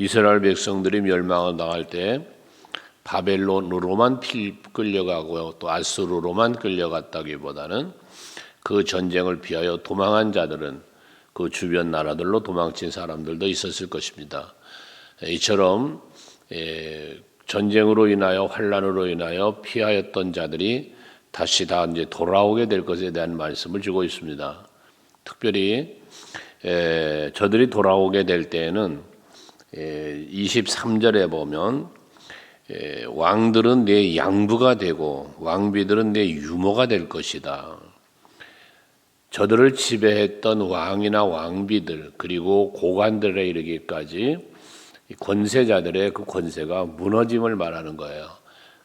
이스라엘 백성들이 멸망을 당할 때 바벨론으로만 끌려가고 또 아수르로만 끌려갔다기보다는 그 전쟁을 피하여 도망한 자들은 그 주변 나라들로 도망친 사람들도 있었을 것입니다. 이처럼 전쟁으로 인하여 환란으로 인하여 피하였던 자들이 다시 다 이제 돌아오게 될 것에 대한 말씀을 주고 있습니다. 특별히 저들이 돌아오게 될 때에는 23절에 보면 왕들은 내 양부가 되고 왕비들은 내 유모가 될 것이다. 저들을 지배했던 왕이나 왕비들 그리고 고관들에 이르기까지 권세자들의 그 권세가 무너짐을 말하는 거예요.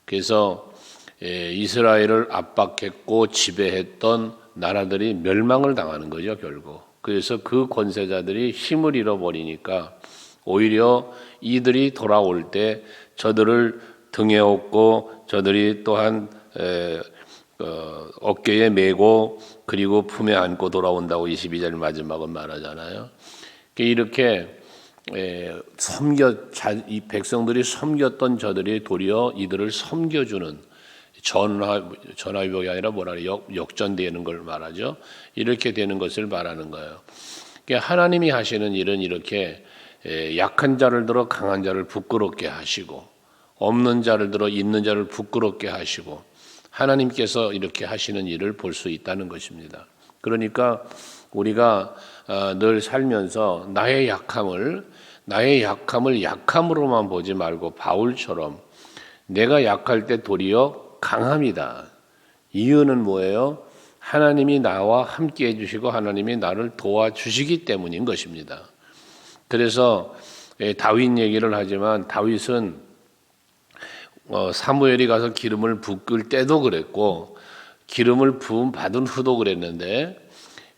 그래서 이스라엘을 압박했고 지배했던 나라들이 멸망을 당하는 거죠, 결국. 그래서 그 권세자들이 힘을 잃어버리니까 오히려 이들이 돌아올 때 저들을 등에 업고 저들이 또한 어깨에 메고 그리고 품에 안고 돌아온다고 22절 마지막은 말하잖아요. 이렇게 이 백성들이 섬겼던 저들이 도리어 이들을 섬겨주는 전화위복이 아니라 역전되는 걸 말하죠. 이렇게 되는 것을 말하는 거예요. 하나님이 하시는 일은 이렇게 약한 자를 들어 강한 자를 부끄럽게 하시고 없는 자를 들어 있는 자를 부끄럽게 하시고 하나님께서 이렇게 하시는 일을 볼 수 있다는 것입니다. 그러니까 우리가 늘 살면서 나의 약함을 약함으로만 보지 말고 바울처럼 내가 약할 때 도리어 강함이다. 이유는 뭐예요? 하나님이 나와 함께 해주시고 하나님이 나를 도와주시기 때문인 것입니다. 그래서 다윗 얘기를 하지만 다윗은 사무엘이 가서 기름을 붓을 때도 그랬고 기름을 부음 받은 후도 그랬는데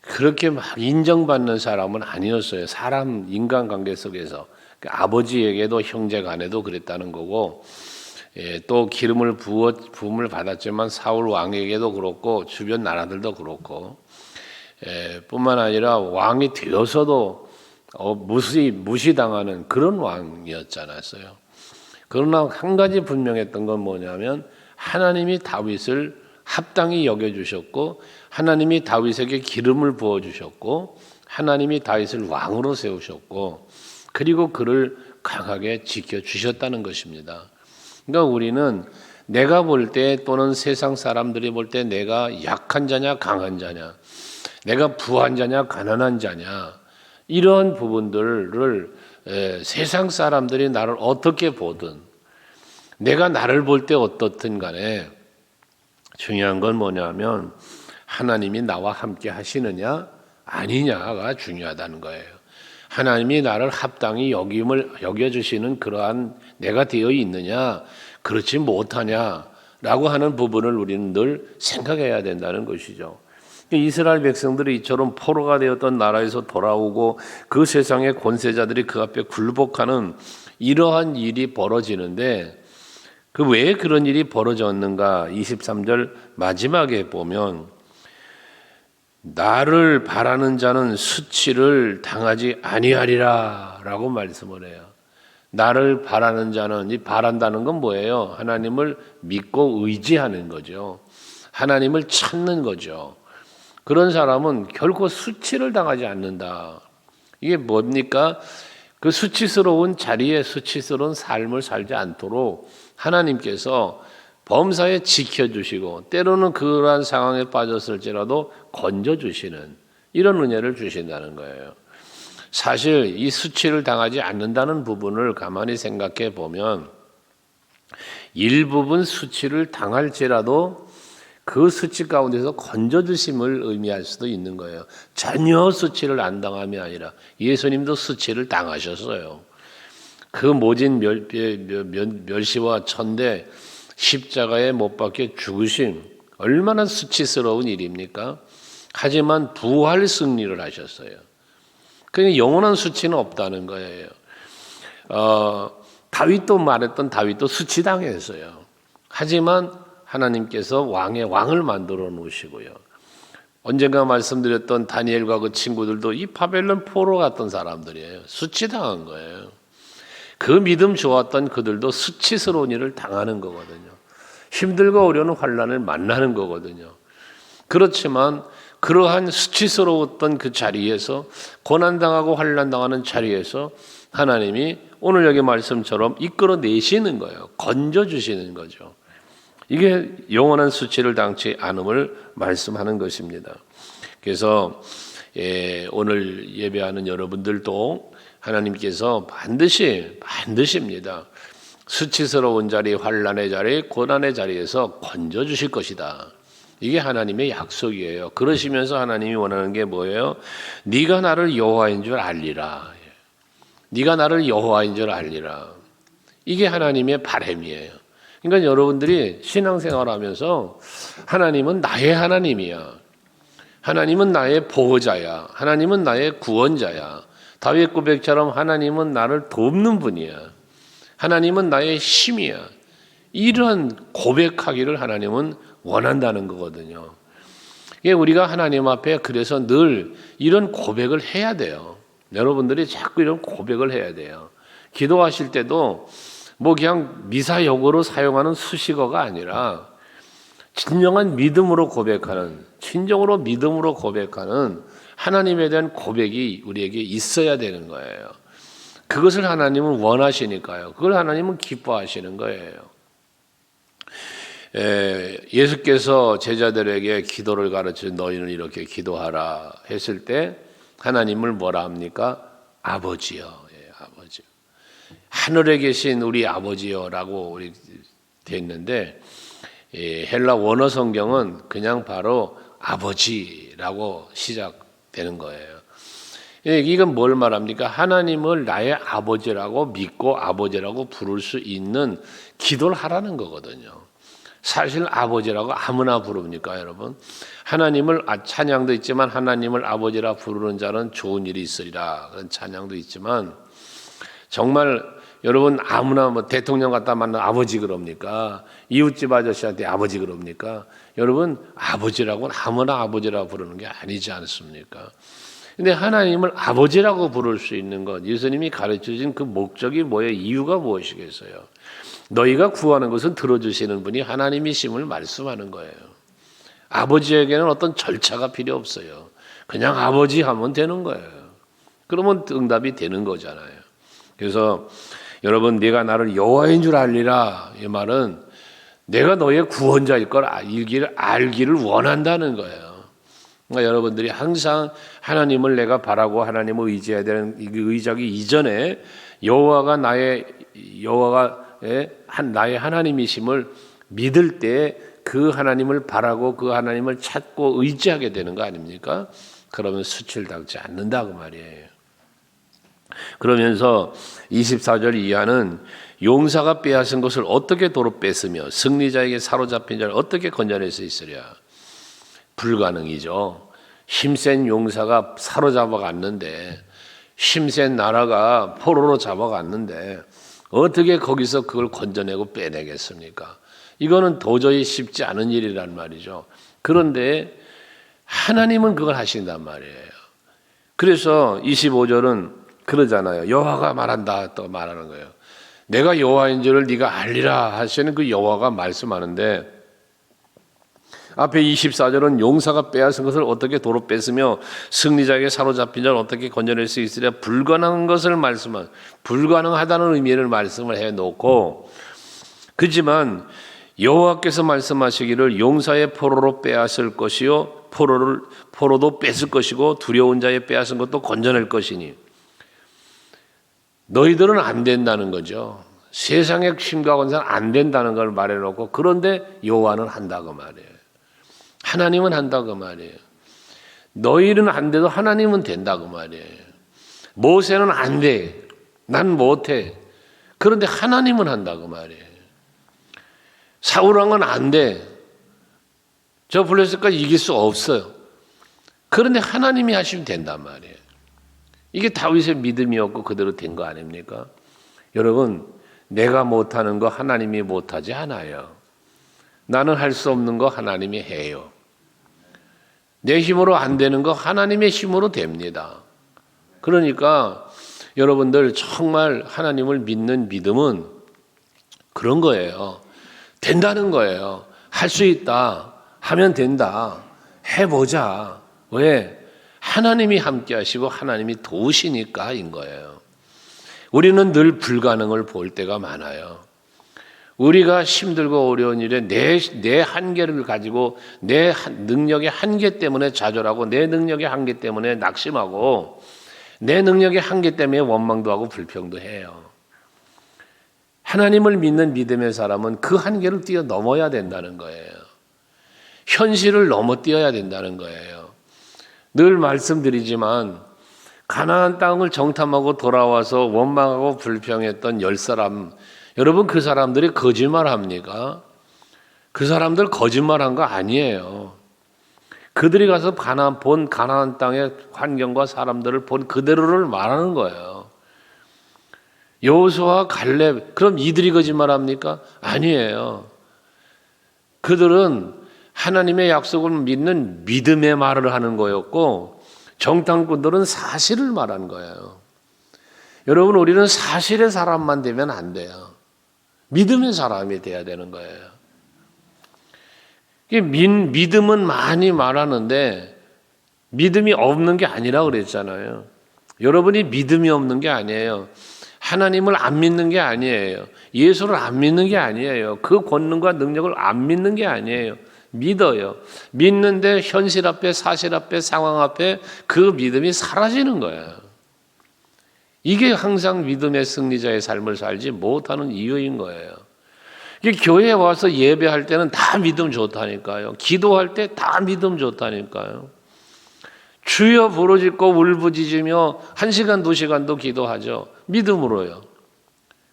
그렇게 막 인정받는 사람은 아니었어요. 사람 인간관계 속에서 아버지에게도 형제간에도 그랬다는 거고 또 기름을 부음을 받았지만 사울 왕에게도 그렇고 주변 나라들도 그렇고 뿐만 아니라 왕이 되어서도 무시당하는 그런 왕이었잖아요. 그러나 한 가지 분명했던 건 뭐냐면 하나님이 다윗을 합당히 여겨주셨고 하나님이 다윗에게 기름을 부어주셨고 하나님이 다윗을 왕으로 세우셨고 그리고 그를 강하게 지켜주셨다는 것입니다. 그러니까 우리는 내가 볼 때 또는 세상 사람들이 볼 때 내가 약한 자냐 강한 자냐 내가 부한 자냐 가난한 자냐 이런 부분들을 세상 사람들이 나를 어떻게 보든 내가 나를 볼 때 어떻든 간에 중요한 건 뭐냐면 하나님이 나와 함께 하시느냐 아니냐가 중요하다는 거예요. 하나님이 나를 합당히 여겨주시는 그러한 내가 되어 있느냐 그렇지 못하냐라고 하는 부분을 우리는 늘 생각해야 된다는 것이죠. 이스라엘 백성들이 이처럼 포로가 되었던 나라에서 돌아오고 그 세상의 권세자들이 그 앞에 굴복하는 이러한 일이 벌어지는데 그 왜 그런 일이 벌어졌는가? 23절 마지막에 보면 나를 바라는 자는 수치를 당하지 아니하리라 라고 말씀을 해요. 나를 바라는 자는 이 바란다는 건 뭐예요? 하나님을 믿고 의지하는 거죠. 하나님을 찾는 거죠. 그런 사람은 결코 수치를 당하지 않는다. 이게 뭡니까? 그 수치스러운 자리에 수치스러운 삶을 살지 않도록 하나님께서 범사에 지켜주시고 때로는 그러한 상황에 빠졌을지라도 건져주시는 이런 은혜를 주신다는 거예요. 사실 이 수치를 당하지 않는다는 부분을 가만히 생각해 보면 일부분 수치를 당할지라도 그 수치 가운데서 건져주심을 의미할 수도 있는 거예요. 전혀 수치를 안 당함이 아니라 예수님도 수치를 당하셨어요. 그 모진 멸시와 천대 십자가에 못 박혀 죽으심 얼마나 수치스러운 일입니까? 하지만 부활 승리를 하셨어요. 그러니까 영원한 수치는 없다는 거예요. 다윗도 수치당했어요. 하지만 하나님께서 왕을 만들어 놓으시고요. 언젠가 말씀드렸던 다니엘과 그 친구들도 이 바벨론 포로 같던 사람들이에요. 수치당한 거예요. 그 믿음 좋았던 그들도 수치스러운 일을 당하는 거거든요. 힘들고 어려운 환난을 만나는 거거든요. 그렇지만 그러한 수치스러웠던 그 자리에서, 고난당하고 환난당하는 자리에서 하나님이 오늘 여기 말씀처럼 이끌어내시는 거예요. 건져주시는 거죠. 이게 영원한 수치를 당치 않음을 말씀하는 것입니다. 그래서 오늘 예배하는 여러분들도 하나님께서 반드시입니다. 수치스러운 자리, 환난의 자리, 고난의 자리에서 건져주실 것이다. 이게 하나님의 약속이에요. 그러시면서 하나님이 원하는 게 뭐예요? 네가 나를 여호와인 줄 알리라. 네가 나를 여호와인 줄 알리라. 이게 하나님의 바람이에요. 그러니까 여러분들이 신앙생활하면서 하나님은 나의 하나님이야. 하나님은 나의 보호자야. 하나님은 나의 구원자야. 다윗 고백처럼 하나님은 나를 돕는 분이야. 하나님은 나의 힘이야. 이런 고백하기를 하나님은 원한다는 거거든요. 우리가 하나님 앞에 그래서 늘 이런 고백을 해야 돼요. 여러분들이 자꾸 이런 고백을 해야 돼요. 기도하실 때도 뭐 그냥 미사역으로 사용하는 수식어가 아니라 진정한 믿음으로 고백하는, 진정으로 믿음으로 고백하는 하나님에 대한 고백이 우리에게 있어야 되는 거예요. 그것을 하나님은 원하시니까요. 그걸 하나님은 기뻐하시는 거예요. 예수께서 제자들에게 기도를 가르쳐 너희는 이렇게 기도하라 했을 때 하나님을 뭐라 합니까? 아버지요. 아버지. 하늘에 계신 우리 아버지요라고 우리 되어 있는데 헬라 원어 성경은 그냥 바로 아버지라고 시작되는 거예요. 이건 뭘 말합니까? 하나님을 나의 아버지라고 믿고 아버지라고 부를 수 있는 기도를 하라는 거거든요. 사실 아버지라고 아무나 부릅니까, 여러분? 하나님을 찬양도 있지만 하나님을 아버지라 부르는 자는 좋은 일이 있으리라 그런 찬양도 있지만 정말 여러분 아무나 뭐 대통령 갖다 만나 아버지 그럽니까? 이웃집 아저씨한테 아버지 그럽니까? 여러분 아버지라고는 아무나 아버지라고 부르는 게 아니지 않습니까? 근데 하나님을 아버지라고 부를 수 있는 것, 예수님이 가르쳐준 그 목적이 뭐예요? 이유가 무엇이겠어요? 너희가 구하는 것은 들어주시는 분이 하나님이심을 말씀하는 거예요. 아버지에게는 어떤 절차가 필요 없어요. 그냥 아버지 하면 되는 거예요. 그러면 응답이 되는 거잖아요. 그래서 여러분 네가 나를 여호와인 줄 알리라 이 말은 내가 너의 구원자일 걸 알기를 원한다는 거예요. 그러니까 여러분들이 항상 하나님을 내가 바라고 하나님을 의지해야 되는 의지하기 이전에 여호와가 나의 하나님이심을 믿을 때 그 하나님을 바라고 그 하나님을 찾고 의지하게 되는 거 아닙니까? 그러면 수치를 당치 않는다 그 말이에요. 그러면서 24절 이하는 용사가 빼앗은 것을 어떻게 도로 뺐으며 승리자에게 사로잡힌 자를 어떻게 건져낼 수 있으랴. 불가능이죠. 힘센 용사가 사로잡아갔는데 힘센 나라가 포로로 잡아갔는데 어떻게 거기서 그걸 건져내고 빼내겠습니까? 이거는 도저히 쉽지 않은 일이란 말이죠. 그런데 하나님은 그걸 하신단 말이에요. 그래서 25절은 그러잖아요. 여호와가 말한다 또 말하는 거예요. 내가 여호와인 줄을 네가 알리라 하시는 그 여호와가 말씀하는데 앞에 24절은 용사가 빼앗은 것을 어떻게 도로 뺐으며 승리자에게 사로잡힌 자를 어떻게 건져낼 수 있으랴. 불가능한 것을 불가능하다는 의미를 말씀을 해놓고 그렇지만 여호와께서 말씀하시기를 용사의 포로로 빼앗을 것이요 포로도 뺏을 것이고 두려운 자의 빼앗은 것도 건져낼 것이니 너희들은 안 된다는 거죠. 세상의 힘과 권세는 안 된다는 걸 말해놓고 그런데 여호와는 한다고 말이에요. 하나님은 한다고 말이에요. 너희는 안 돼도 하나님은 된다고 말이에요. 모세는 안 돼. 난 못해. 그런데 하나님은 한다고 말이에요. 사울왕은 안 돼. 저 블레셋까지 이길 수 없어요. 그런데 하나님이 하시면 된단 말이에요. 이게 다윗의 믿음이었고 그대로 된 거 아닙니까? 여러분, 내가 못하는 거 하나님이 못하지 않아요. 나는 할 수 없는 거 하나님이 해요. 내 힘으로 안 되는 거 하나님의 힘으로 됩니다. 그러니까 여러분들 정말 하나님을 믿는 믿음은 그런 거예요. 된다는 거예요. 할 수 있다. 하면 된다. 해보자. 왜? 하나님이 함께 하시고 하나님이 도우시니까인 거예요. 우리는 늘 불가능을 볼 때가 많아요. 우리가 힘들고 어려운 일에 내 한계를 가지고 내 능력의 한계 때문에 좌절하고 내 능력의 한계 때문에 낙심하고 내 능력의 한계 때문에 원망도 하고 불평도 해요. 하나님을 믿는 믿음의 사람은 그 한계를 뛰어넘어야 된다는 거예요. 현실을 넘어뛰어야 된다는 거예요. 늘 말씀드리지만 가나안 땅을 정탐하고 돌아와서 원망하고 불평했던 10사람, 여러분 그 사람들이 거짓말합니까? 그 사람들 거짓말한 거 아니에요. 그들이 가서 가나안 땅의 환경과 사람들을 본 그대로를 말하는 거예요. 여호수아, 갈렙, 그럼 이들이 거짓말합니까? 아니에요. 그들은 하나님의 약속을 믿는 믿음의 말을 하는 거였고 정탐꾼들은 사실을 말하는 거예요. 여러분 우리는 사실의 사람만 되면 안 돼요. 믿음의 사람이 돼야 되는 거예요. 믿음은 많이 말하는데 믿음이 없는 게 아니라 그랬잖아요. 여러분이 믿음이 없는 게 아니에요. 하나님을 안 믿는 게 아니에요. 예수를 안 믿는 게 아니에요. 그 권능과 능력을 안 믿는 게 아니에요. 믿어요. 믿는데 현실 앞에, 사실 앞에, 상황 앞에 그 믿음이 사라지는 거예요. 이게 항상 믿음의 승리자의 삶을 살지 못하는 이유인 거예요. 교회에 와서 예배할 때는 다 믿음 좋다니까요. 기도할 때 다 믿음 좋다니까요. 주여 부르짖고 울부짖으며 1시간, 2시간도 기도하죠. 믿음으로요.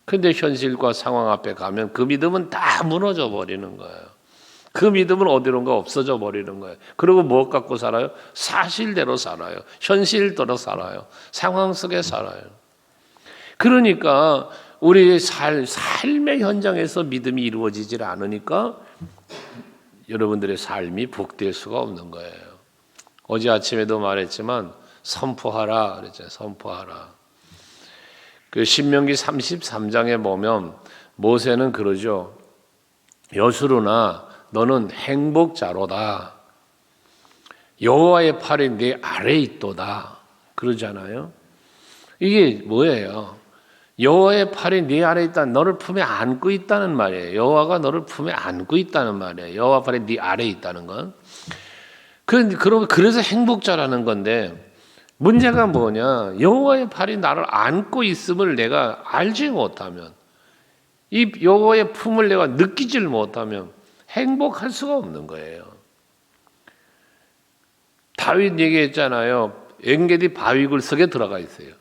근데 현실과 상황 앞에 가면 그 믿음은 다 무너져 버리는 거예요. 그 믿음은 어디론가 없어져 버리는 거예요. 그리고 무엇 갖고 살아요? 사실대로 살아요. 현실대로 살아요. 상황 속에 살아요. 그러니까 우리 삶의 현장에서 믿음이 이루어지질 않으니까 여러분들의 삶이 복될 수가 없는 거예요. 어제 아침에도 말했지만 선포하라 그랬잖아요. 선포하라. 그 신명기 33장에 보면 모세는 그러죠. 여수르나 너는 행복자로다. 여호와의 팔이 네 아래에 있도다. 그러잖아요. 이게 뭐예요? 여호와의 팔이 네 아래에 있다. 너를 품에 안고 있다는 말이에요. 여호와가 너를 품에 안고 있다는 말이에요. 여호와 팔이 네 아래에 있다는 건. 그래서 행복자라는 건데 문제가 뭐냐? 여호와의 팔이 나를 안고 있음을 내가 알지 못하면 이 여호와의 품을 내가 느끼질 못하면 행복할 수가 없는 거예요. 다윗 얘기했잖아요. 엔게디 바위굴 속에 들어가 있어요.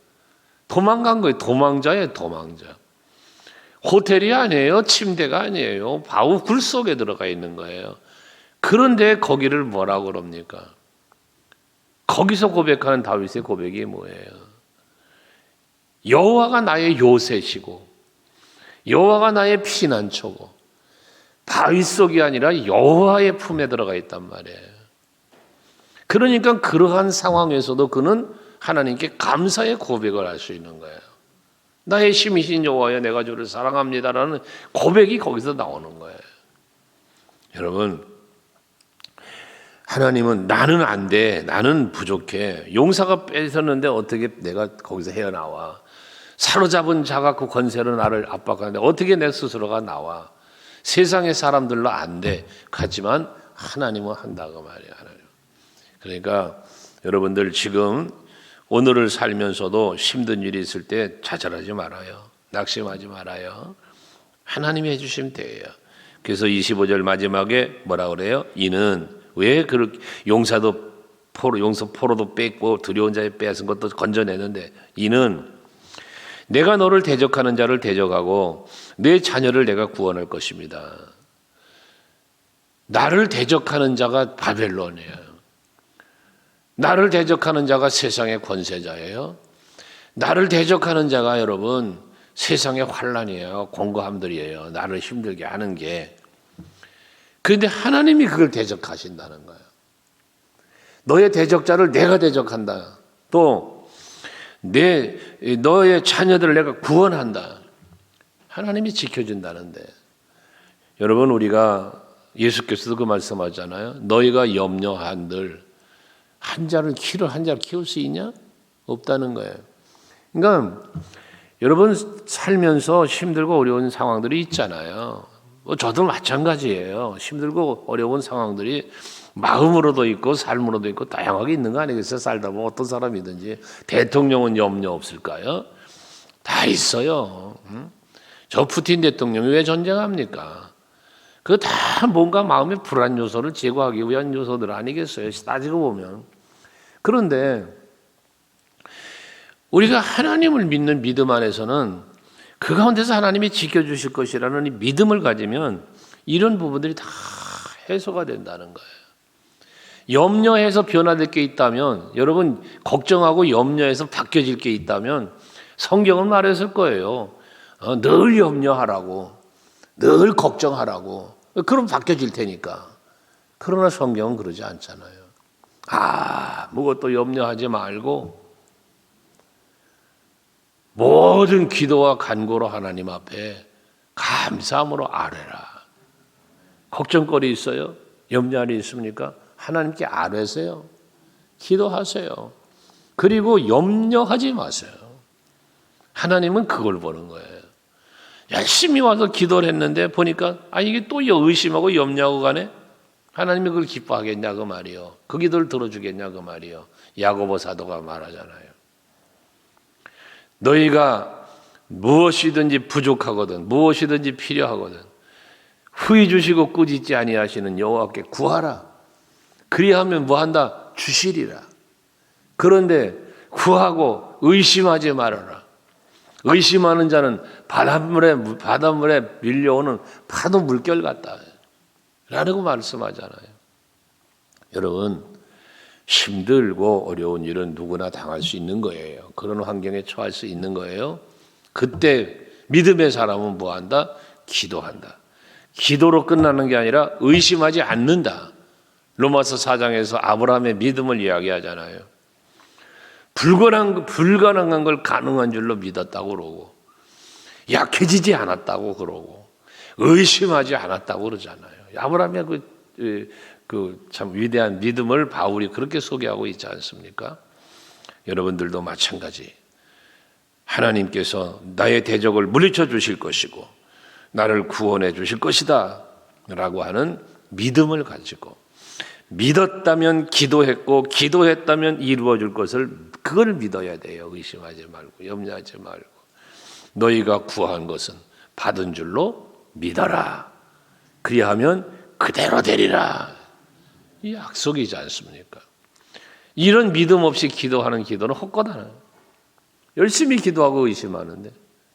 도망간 거예요. 도망자예요. 도망자. 호텔이 아니에요. 침대가 아니에요. 바위굴 속에 들어가 있는 거예요. 그런데 거기를 뭐라고 그럽니까? 거기서 고백하는 다윗의 고백이 뭐예요? 여호와가 나의 요새시고 여호와가 나의 피난처고 바위 속이 아니라 여호와의 품에 들어가 있단 말이에요. 그러니까 그러한 상황에서도 그는 하나님께 감사의 고백을 할 수 있는 거예요. 나의 힘이신 여호와여 내가 주를 사랑합니다라는 고백이 거기서 나오는 거예요. 여러분 하나님은 나는 안 돼. 나는 부족해. 용사가 뺏었는데 어떻게 내가 거기서 헤어나와. 사로잡은 자 갖고 권세로 나를 압박하는데 어떻게 내 스스로가 나와. 세상의 사람들로 안 돼. 하지만 하나님은 한다고 말이에요. 하나님. 그러니까 여러분들 지금 오늘을 살면서도 힘든 일이 있을 때 좌절하지 말아요. 낙심하지 말아요. 하나님이 해주시면 돼요. 그래서 25절 마지막에 뭐라 그래요? 이는 왜 그렇게 용사도 포로도 뺏고 두려운 자의 빼앗은 것도 건져내는데 이는 내가 너를 대적하는 자를 대적하고 내 자녀를 내가 구원할 것입니다. 나를 대적하는 자가 바벨론이에요. 나를 대적하는 자가 세상의 권세자예요. 나를 대적하는 자가 여러분 세상의 환란이에요. 공고함들이에요. 나를 힘들게 하는 게. 그런데 하나님이 그걸 대적하신다는 거예요. 너의 대적자를 내가 대적한다. 또 너의 자녀들을 내가 구원한다. 하나님이 지켜준다는데. 여러분, 우리가 예수께서도 그 말씀하잖아요. 너희가 염려한들 키를 한 자를 키울 수 있냐? 없다는 거예요. 그러니까 여러분 살면서 힘들고 어려운 상황들이 있잖아요. 저도 마찬가지예요. 힘들고 어려운 상황들이 마음으로도 있고 삶으로도 있고 다양하게 있는 거 아니겠어요? 살다 보면 어떤 사람이든지. 대통령은 염려 없을까요? 다 있어요. 저 푸틴 대통령이 왜 전쟁합니까? 그거 다 뭔가 마음의 불안 요소를 제거하기 위한 요소들 아니겠어요? 따지고 보면. 그런데 우리가 하나님을 믿는 믿음 안에서는 그 가운데서 하나님이 지켜주실 것이라는 이 믿음을 가지면 이런 부분들이 다 해소가 된다는 거예요. 염려해서 변화될 게 있다면, 여러분 걱정하고 염려해서 바뀌어질 게 있다면 성경은 말했을 거예요. 늘 염려하라고, 늘 걱정하라고. 그럼 바뀌어질 테니까. 그러나 성경은 그러지 않잖아요. 아무것도 염려하지 말고 모든 기도와 간구로 하나님 앞에 감사함으로 아뢰라. 걱정거리 있어요? 염려안이 있습니까? 하나님께 아뢰세요. 기도하세요. 그리고 염려하지 마세요. 하나님은 그걸 보는 거예요. 열심히 와서 기도를 했는데 보니까 이게 또 의심하고 염려하고 가네? 하나님이 그걸 기뻐하겠냐 그 말이요. 그 기도를 들어주겠냐 그 말이요. 야고보 사도가 말하잖아요. 너희가 무엇이든지 부족하거든 무엇이든지 필요하거든 후히 주시고 꾸짖지 아니하시는 여호와께 구하라. 그리하면 뭐한다? 주시리라. 그런데 구하고 의심하지 말아라. 의심하는 자는 바닷물에 밀려오는 파도 물결 같다 라고 말씀하잖아요. 여러분, 힘들고 어려운 일은 누구나 당할 수 있는 거예요. 그런 환경에 처할 수 있는 거예요. 그때 믿음의 사람은 뭐한다? 기도한다. 기도로 끝나는 게 아니라 의심하지 않는다. 로마서 4장에서 아브라함의 믿음을 이야기하잖아요. 불가능한 걸 가능한 줄로 믿었다고 그러고, 약해지지 않았다고 그러고, 의심하지 않았다고 그러잖아요. 아브라함의 참 위대한 믿음을 바울이 그렇게 소개하고 있지 않습니까? 여러분들도 마찬가지. 하나님께서 나의 대적을 물리쳐 주실 것이고 나를 구원해 주실 것이다 라고 하는 믿음을 가지고 믿었다면 기도했고 기도했다면 이루어질 것을 그걸 믿어야 돼요. 의심하지 말고 염려하지 말고 너희가 구한 것은 받은 줄로 믿어라. 그리하면 그대로 되리라. 이 약속이지 않습니까? 이런 믿음 없이 기도하는 기도는 헛것하는, 열심히 기도하고 의심하는데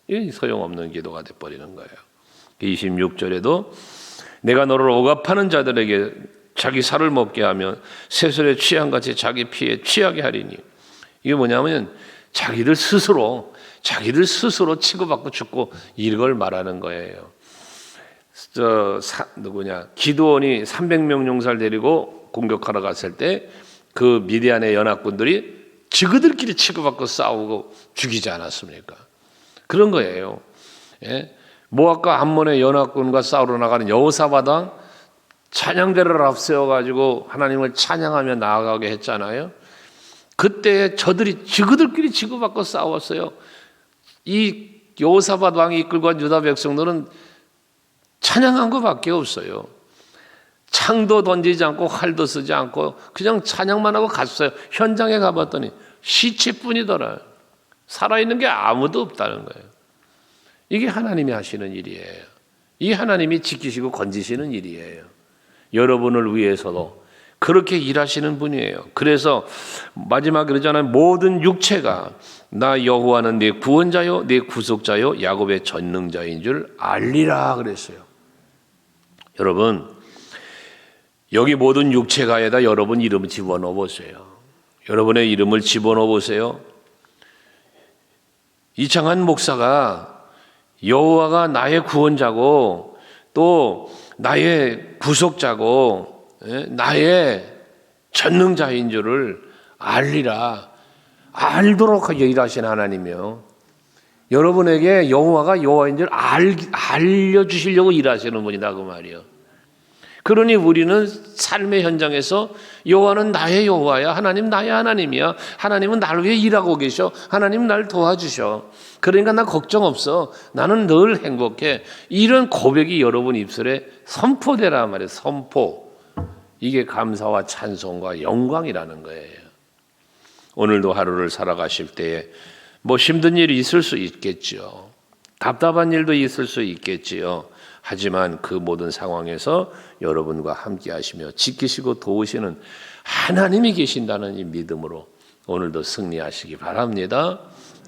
이게 소용없는 기도가 돼버리는 거예요. 26절에도 내가 너를 억압하는 자들에게 자기 살을 먹게 하며 새술에 취한같이 자기 피에 취하게 하리니, 이게 뭐냐면 자기들 스스로 치고받고 죽고 이걸 말하는 거예요. 기드온이 300명 용사를 데리고 공격하러 갔을 때 그 미디안의 연합군들이 지그들끼리 치고받고 싸우고 죽이지 않았습니까? 그런 거예요. 예? 모압과 암몬의 연합군과 싸우러 나가는 여호사밧 왕 찬양대를 앞세워가지고 하나님을 찬양하며 나아가게 했잖아요. 그때 저들이 지그들끼리 치고받고 싸웠어요. 이 여호사밧 왕이 이끌고 간 유다 백성들은 찬양한 것밖에 없어요. 창도 던지지 않고 활도 쓰지 않고 그냥 찬양만 하고 갔어요. 현장에 가봤더니 시체뿐이더라. 살아있는 게 아무도 없다는 거예요. 이게 하나님이 하시는 일이에요. 이 하나님이 지키시고 건지시는 일이에요. 여러분을 위해서도 그렇게 일하시는 분이에요. 그래서 마지막에 그러잖아요. 모든 육체가 나 여호와는 네 구원자요 네 구속자요 야곱의 전능자인 줄 알리라 그랬어요. 여러분, 여기 모든 육체가에다 여러분 이름을 집어넣어 보세요. 여러분의 이름을 집어넣어 보세요. 이창한 목사가 여호와가 나의 구원자고 또 나의 구속자고 나의 전능자인 줄을 알리라. 알도록 일하신 하나님이요. 여러분에게 여호와가 여호와인 줄 알려주시려고 일하시는 분이다 그 말이요. 그러니 우리는 삶의 현장에서 여호와는 나의 여호와야, 하나님 나의 하나님이야, 하나님은 나를 위해 일하고 계셔, 하나님 날 도와주셔, 그러니까 나 걱정 없어, 나는 늘 행복해, 이런 고백이 여러분 입술에 선포되라 말이에요. 선포. 이게 감사와 찬송과 영광이라는 거예요. 오늘도 하루를 살아가실 때에 뭐 힘든 일이 있을 수 있겠지요. 답답한 일도 있을 수 있겠지요. 하지만 그 모든 상황에서 여러분과 함께 하시며 지키시고 도우시는 하나님이 계신다는 이 믿음으로 오늘도 승리하시기 바랍니다.